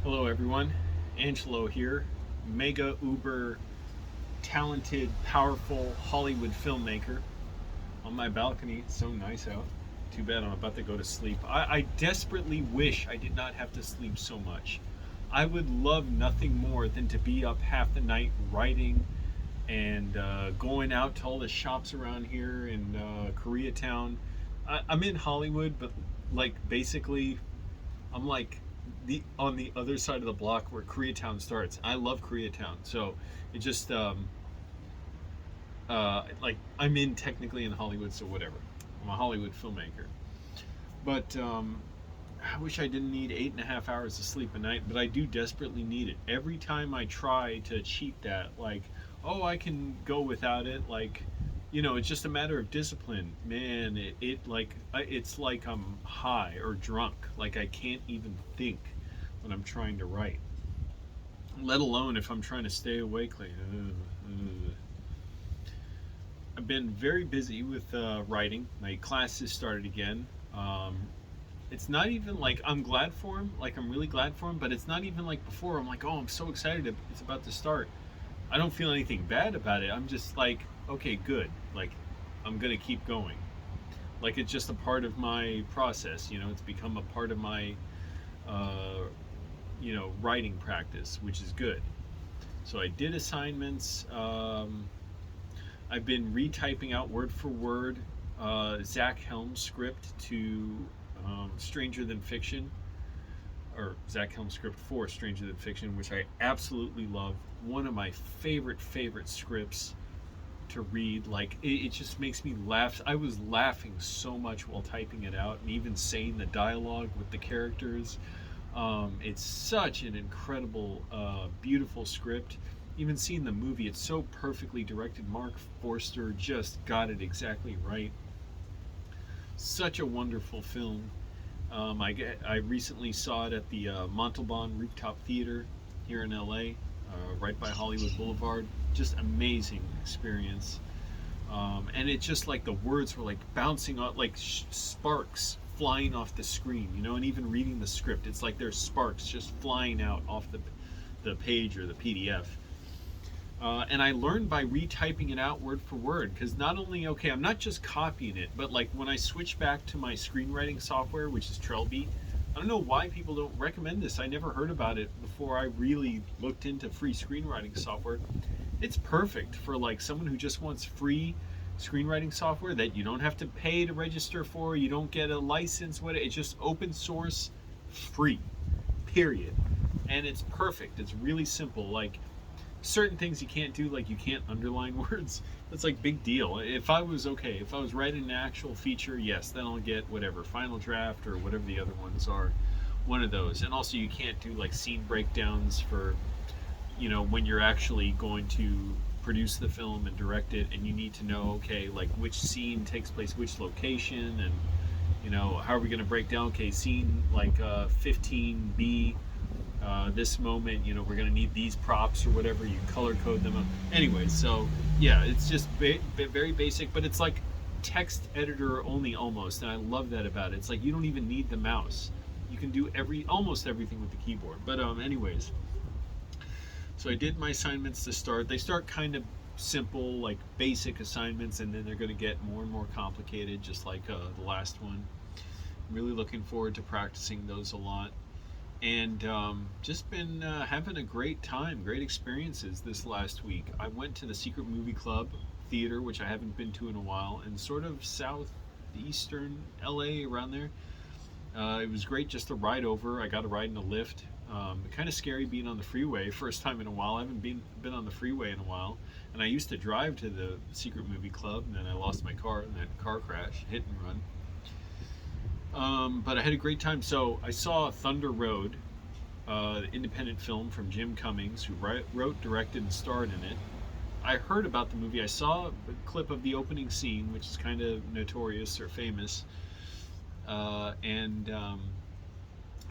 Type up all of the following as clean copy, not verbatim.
Hello, everyone. Angelo here, mega uber talented, powerful Hollywood filmmaker on my balcony. It's so nice out. Too bad I'm about to go to sleep. I desperately wish I did not have to sleep so much. I would love nothing more than to be up half the night writing and going out to all the shops around here in Koreatown. I'm in Hollywood, but like basically I'm like the on the other side of the block where Koreatown starts. I love Koreatown, so it just like I'm in technically in Hollywood, so whatever. I'm a Hollywood filmmaker, but I wish I didn't need 8.5 hours of sleep a night, but I do desperately need it. Every time I try to cheat that, like, oh, I can go without it, like, it's just a matter of discipline. Man, it's like I'm high or drunk. Like I can't even think when I'm trying to write, let alone if I'm trying to stay awake. Like, I've been very busy with writing. My classes started again. Um, it's not even like I'm glad for him, like I'm really glad for him, but it's not even like before. I'm like, oh, I'm so excited, it's about to start. I don't feel anything bad about it. I'm just like, okay, good. Like, I'm gonna keep going. Like it's just a part of my process. It's become a part of my, uh, writing practice, which is good. So I did assignments. I've been retyping out word for word Zach Helm's script to Stranger Than Fiction, or Zach Helm's script for Stranger Than Fiction, which I absolutely love. One of my favorite scripts to read. Like it just makes me laugh. I was laughing so much while typing it out, and even saying the dialogue with the characters. It's such an incredible, beautiful script. Even seeing the movie, it's so perfectly directed. Mark Forster just got it exactly right. Such a wonderful film. I recently saw it at the Montalban Rooftop Theater here in LA, right by Hollywood Boulevard. Just amazing experience. And it's just like the words were like bouncing off, like sparks flying off the screen, and even reading the script, it's like there's sparks just flying out off the page or the PDF. And I learned by retyping it out word for word, because not only, okay, I'm not just copying it, but like when I switch back to my screenwriting software, which is Trellbeat, I don't know why people don't recommend this. I never heard about it before I really looked into free screenwriting software. It's perfect for like someone who just wants free screenwriting software that you don't have to pay to register for, you don't get a license, it's just open source, free, period. And it's perfect. It's really simple. Like certain things you can't do, like you can't underline words. That's like big deal. If I was writing an actual feature, yes, then I'll get whatever Final Draft or whatever the other ones are, one of those. And also you can't do like scene breakdowns for when you're actually going to produce the film and direct it, and you need to know, okay, like which scene takes place which location, and how are we going to break down, okay, scene like 15B, this moment, we're going to need these props or whatever. You color code them up. Anyway, so yeah, it's just very basic, but it's like text editor only almost, and I love that about it. It's like you don't even need the mouse. You can do almost everything with the keyboard. But anyways, so I did my assignments to start. They start kind of simple, like basic assignments, and then they're going to get more and more complicated, just like the last one. I'm really looking forward to practicing those a lot. And just been having a great time, great experiences this last week. I went to the Secret Movie Club Theater, which I haven't been to in a while, in sort of southeastern LA, around there. It was great just to ride over. I got a ride in a Lyft. Kind of scary being on the freeway, first time in a while. I haven't been on the freeway in a while, and I used to drive to the Secret Movie Club, and then I lost my car in that car crash, hit and run. But I had a great time. So I saw Thunder Road, the independent film from Jim Cummings, who wrote, directed, and starred in it. I heard about the movie. I saw a clip of the opening scene, which is kind of notorious or famous, and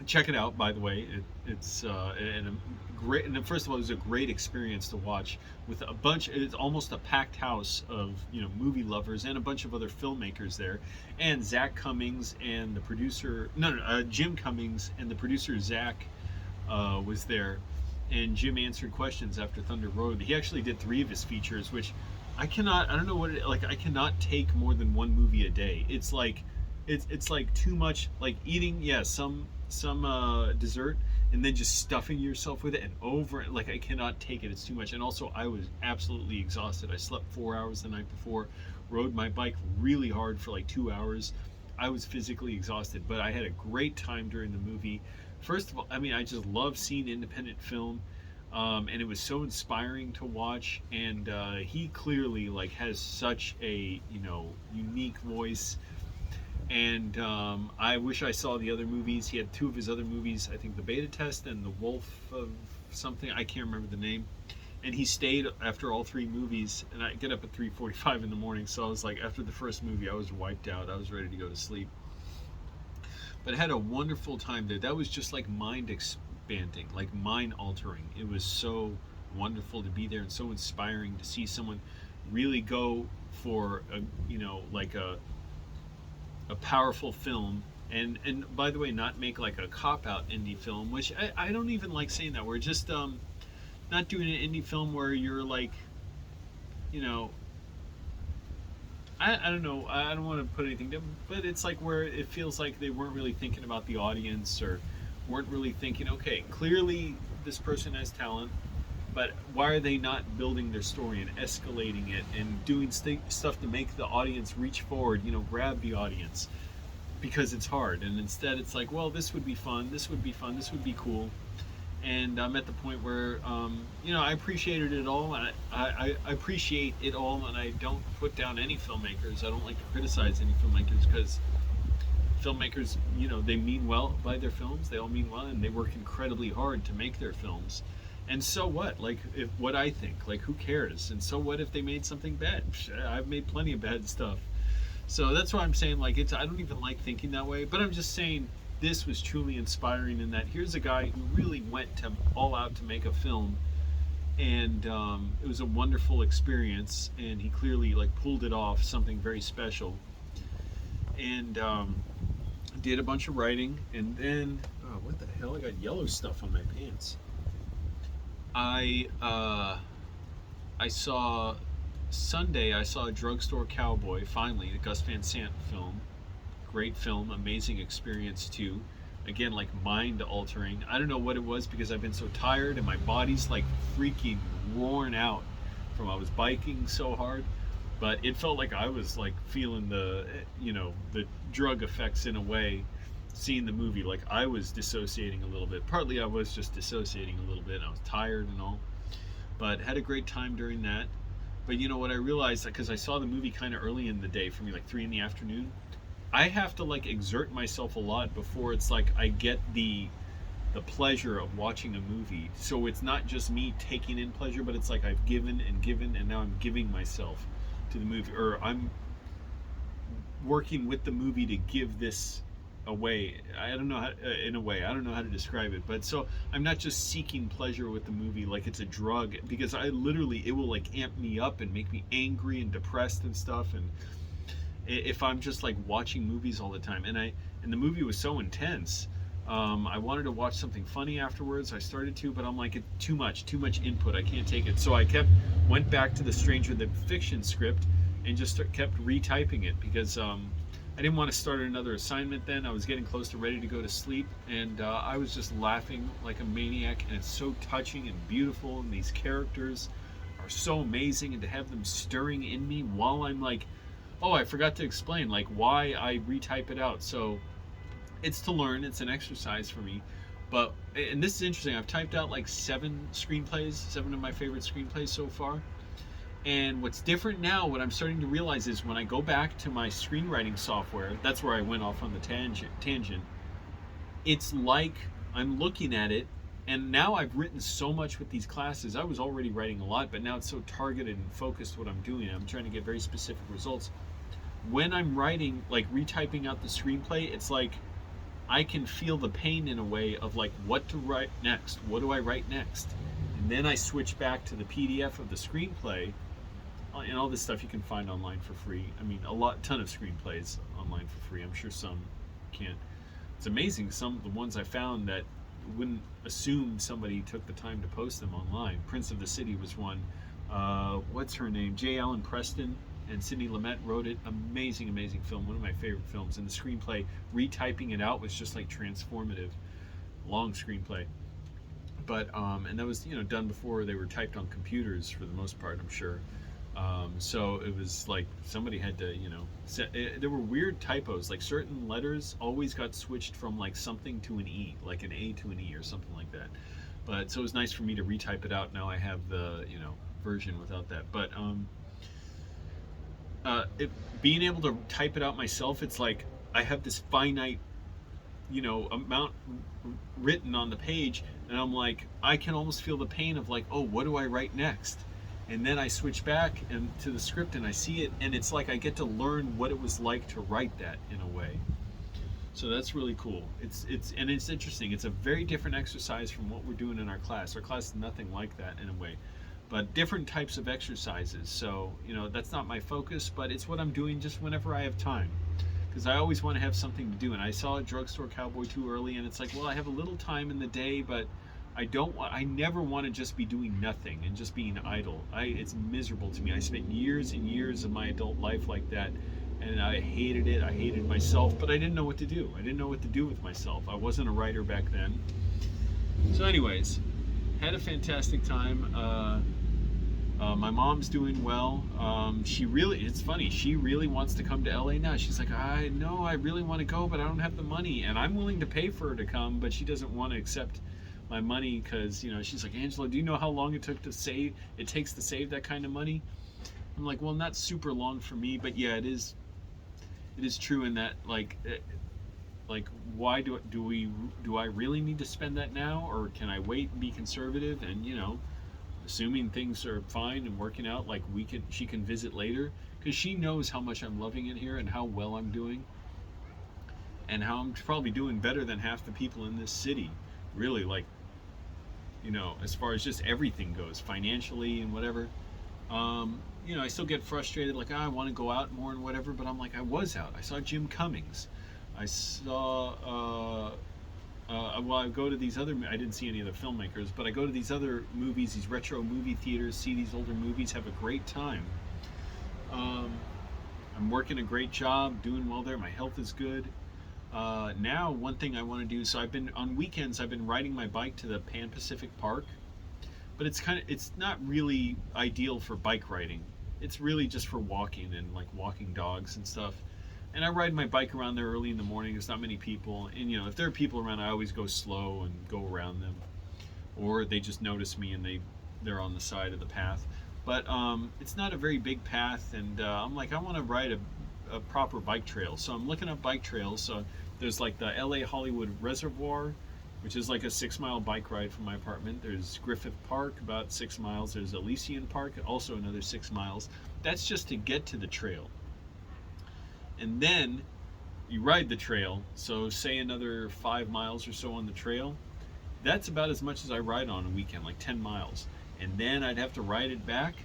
check it out, by the way. It's and a great. And first of all, it was a great experience to watch with a bunch. It's almost a packed house of movie lovers and a bunch of other filmmakers there, and Zach Cummings and the producer. No, Jim Cummings and the producer Zach was there, and Jim answered questions after Thunder Road. He actually did 3 of his features, which I don't know what I cannot take more than 1 movie a day. It's like it's like too much, like eating, yeah, some dessert and then just stuffing yourself with it and over, like I cannot take it. It's too much. And also I was absolutely exhausted. I slept 4 hours the night before, rode my bike really hard for like 2 hours. I was physically exhausted, but I had a great time during the movie. First of all, I mean, I just love seeing independent film, and it was so inspiring to watch. And he clearly like has such a unique voice. And I wish I saw the other movies. He had 2 of his other movies, I think The Beta Test and The Wolf of something. I can't remember the name. And he stayed after all 3 movies, and I get up at 3:45 in the morning, so I was like, after the first movie I was wiped out. I was ready to go to sleep. But I had a wonderful time there. That was just like mind expanding, like mind altering. It was so wonderful to be there and so inspiring to see someone really go for like a powerful film, and by the way, not make like a cop-out indie film, which I don't even like saying that. We're just not doing an indie film where you're like, I don't know, I don't want to put anything down, but it's like where it feels like they weren't really thinking about the audience, or weren't really thinking, okay, clearly this person has talent, but why are they not building their story and escalating it and doing stuff to make the audience reach forward, grab the audience, because it's hard. And instead it's like, well, this would be fun, this would be fun, this would be cool. And I'm at the point where I appreciated it all, and I appreciate it all, and I don't put down any filmmakers. I don't like to criticize any filmmakers, because filmmakers, they mean well by their films. They all mean well, and they work incredibly hard to make their films. And so what? Like, if what I think, like, who cares? And so what if they made something bad? I've made plenty of bad stuff. So that's why I'm saying, like, I don't even like thinking that way. But I'm just saying, this was truly inspiring in that here's a guy who really went all out to make a film, and it was a wonderful experience, and he clearly like pulled it off, something very special. And did a bunch of writing, and then what the hell? I got yellow stuff on my pants. I saw Sunday. I saw a Drugstore Cowboy. Finally, the Gus Van Sant film. Great film, amazing experience too. Again, like mind altering. I don't know what it was, because I've been so tired and my body's like freaking worn out from I was biking so hard. But it felt like I was like feeling the drug effects in a way, seeing the movie. Like I was dissociating a little bit. Partly I was just dissociating a little bit. I was tired and all, but had a great time during that. But what I realized, because I saw the movie kind of early in the day for me, like 3 in the afternoon, I have to like exert myself a lot before it's like I get the pleasure of watching a movie. So it's not just me taking in pleasure, but it's like I've given and given, and now I'm giving myself to the movie, or I'm working with the movie to give this away. I don't know how, in a way, I don't know how to describe it, but so I'm not just seeking pleasure with the movie like it's a drug, because it will like amp me up and make me angry and depressed and stuff. And if I'm just like watching movies all the time, and the movie was so intense, I wanted to watch something funny afterwards. I started to, but I'm like, it's too much input. I can't take it. So I went back to the Stranger Than Fiction script and just kept retyping it, because I didn't want to start another assignment then. I was getting close to ready to go to sleep, and I was just laughing like a maniac. And it's so touching and beautiful, and these characters are so amazing, and to have them stirring in me while I'm like, oh, I forgot to explain like why I retype it out. So it's to learn, it's an exercise for me. But, and this is interesting, I've typed out like 7 of my favorite screenplays so far. And what's different now, what I'm starting to realize, is when I go back to my screenwriting software, that's where I went off on the tangent. It's like I'm looking at it, and now I've written so much with these classes. I was already writing a lot, but now it's so targeted and focused what I'm doing. I'm trying to get very specific results. When I'm writing, like retyping out the screenplay, it's like I can feel the pain in a way of like what to write next. What do I write next? And then I switch back to the PDF of the screenplay, and all this stuff you can find online for free. I mean, ton of screenplays online for free. I'm sure some can't. It's amazing, some of the ones I found that wouldn't assume somebody took the time to post them online. Prince of the City was one. What's her name? J. Allen Preston and Sidney Lumet wrote it. Amazing, amazing film. One of my favorite films. And the screenplay, retyping it out was just like transformative. Long screenplay. But and that was done before they were typed on computers for the most part, I'm sure. So it was like somebody had to there were weird typos, like certain letters always got switched from like something to an E, like an A to an E or something like that. But so it was nice for me to retype it out. Now I have the version without that. But being able to type it out myself, it's like I have this finite amount written on the page, and I'm like, I can almost feel the pain of like, oh, what do I write next? And then I switch back and to the script and I see it, and it's like I get to learn what it was like to write that in a way. So that's really cool. It's interesting. It's a very different exercise from what we're doing in our class. Our class is nothing like that in a way, but different types of exercises. So that's not my focus, but it's what I'm doing just whenever I have time, because I always want to have something to do. And I saw Drugstore Cowboy too early, and it's like, well, I have a little time in the day, but I never want to just be doing nothing and just being idle. It's miserable to me. I spent years and years of my adult life like that, and I hated it. I hated myself, but I didn't know what to do. I didn't know what to do with myself. I wasn't a writer back then. So anyways, had a fantastic time. My mom's doing well. It's funny, she really wants to come to LA now. She's like, I know I really want to go, but I don't have the money, and I'm willing to pay for her to come, but she doesn't want to accept my money because she's like, Angelo, do you know how long it takes to save that kind of money? I'm like, well, not super long for me, but yeah, it is true in that like why do I really need to spend that now, or can I wait and be conservative and assuming things are fine and working out, like she can visit later, because she knows how much I'm loving it here and how well I'm doing, and how I'm probably doing better than half the people in this city, really, like as far as just everything goes, financially and whatever. I still get frustrated, like, I want to go out more and whatever, but I'm like, I was out. I saw Jim Cummings. I saw well, I go to these other, I didn't see any of the filmmakers, but I go to these other movies, these retro movie theaters, see these older movies, have a great time. I'm working a great job, doing well there. My health is good. Now, one thing I want to do, so on weekends, I've been riding my bike to the Pan Pacific Park, but it's not really ideal for bike riding. It's really just for walking and like walking dogs and stuff. And I ride my bike around there early in the morning. There's not many people, and if there are people around, I always go slow and go around them, or they just notice me and they're on the side of the path. But it's not a very big path, and I'm like, I want to ride a proper bike trail. So I'm looking up bike trails. So there's like the LA Hollywood Reservoir, which is like a 6-mile bike ride from my apartment. There's Griffith Park, about 6 miles. There's Elysian Park, also another 6 miles. That's just to get to the trail. And then you ride the trail, so say another 5 miles or so on the trail. That's about as much as I ride on a weekend, like 10 miles. And then I'd have to ride it back.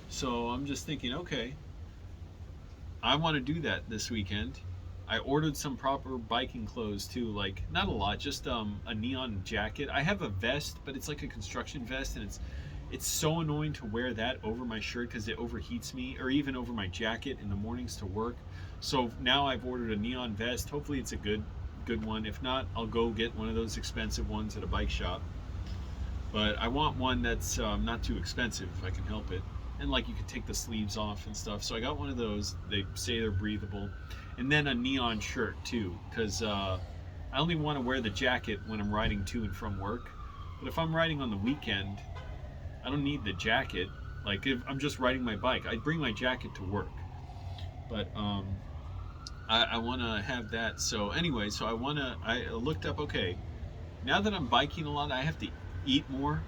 So I'm just thinking, okay, I want to do that this weekend. I ordered some proper biking clothes too, like not a lot, just a neon jacket. I have a vest, but it's like a construction vest, and it's so annoying to wear that over my shirt because it overheats me, or even over my jacket in the mornings to work. So now I've ordered a neon vest. Hopefully it's a good one. If not, I'll go get one of those expensive ones at a bike shop. But I want one that's not too expensive if I can help it. And like you can take the sleeves off and stuff. So I got one of those. They say they're breathable. And then a neon shirt too, because I only want to wear the jacket when I'm riding to and from work. But if I'm riding on the weekend, I don't need the jacket. Like if I'm just riding my bike, I'd bring my jacket to work. But I want to have that. So anyway, so I looked up, okay, now that I'm biking a lot, I have to eat more.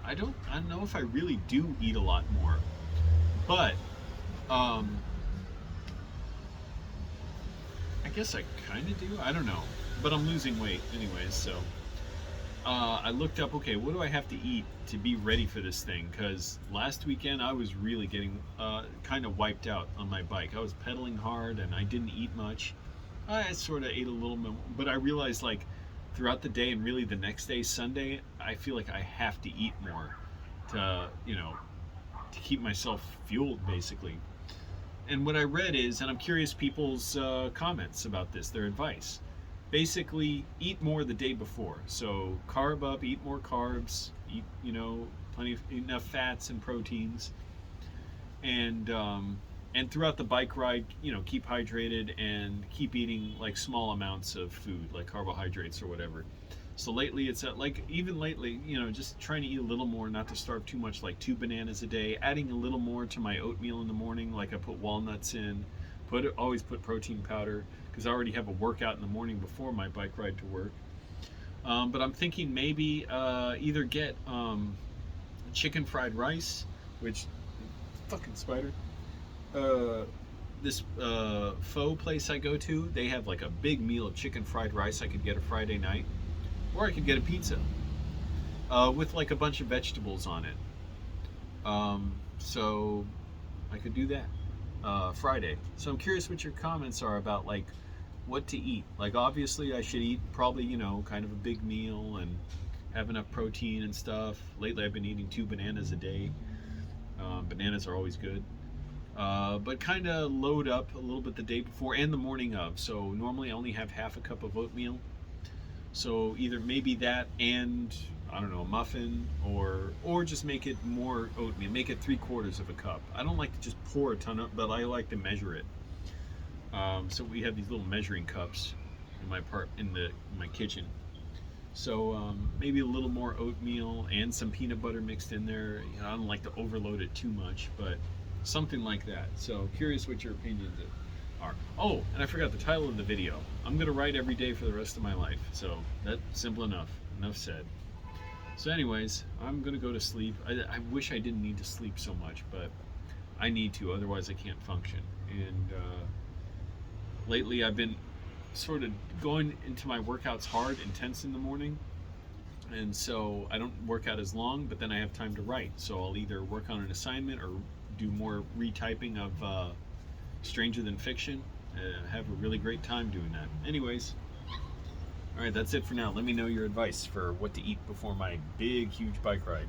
I don't know if I really do eat a lot more, but I guess I kind of do. I don't know, but I'm losing weight anyways. So I looked up, okay, what do I have to eat to be ready for this thing? Because last weekend I was really getting kind of wiped out on my bike. I was pedaling hard and I didn't eat much. I sort of ate a little bit, but I realized like throughout the day, and really the next day, Sunday, I feel like I have to eat more to, to keep myself fueled, basically. And what I read is, and I'm curious people's comments about this, their advice. Basically, eat more the day before. So carb up, eat more carbs, eat, enough fats and proteins, and throughout the bike ride, keep hydrated and keep eating like small amounts of food, like carbohydrates or whatever. So lately, it's like even lately, just trying to eat a little more, not to starve too much, like 2 bananas a day, adding a little more to my oatmeal in the morning, like I put walnuts in, always put protein powder, because I already have a workout in the morning before my bike ride to work. But I'm thinking maybe either get chicken fried rice, which fucking spider. This pho place I go to, they have like a big meal of chicken fried rice I could get a Friday night, or I could get a pizza with like a bunch of vegetables on it. So I could do that Friday. So I'm curious what your comments are about like what to eat. Like obviously I should eat probably kind of a big meal and have enough protein and stuff. Lately I've been eating 2 bananas a day. Bananas are always good. But kind of load up a little bit the day before and the morning of. So normally I only have half a cup of oatmeal. So either maybe that and I don't know, a muffin, or just make it more oatmeal. Make it 3/4 of a cup. I don't like to just pour a ton of, but I like to measure it. So we have these little measuring cups in my kitchen. So maybe a little more oatmeal and some peanut butter mixed in there. I don't like to overload it too much, but something like that. So curious what your opinions are. Oh, and I forgot the title of the video. I'm gonna write every day for the rest of my life. So that's simple enough. Enough said. So anyways, I'm gonna go to sleep. I wish I didn't need to sleep so much, but I need to, otherwise I can't function. And lately I've been sort of going into my workouts hard, intense in the morning, and so I don't work out as long, but then I have time to write. So I'll either work on an assignment or do more retyping of Stranger Than Fiction. Have a really great time doing that. Anyways, all right, that's it for now. Let me know your advice for what to eat before my big, huge bike ride.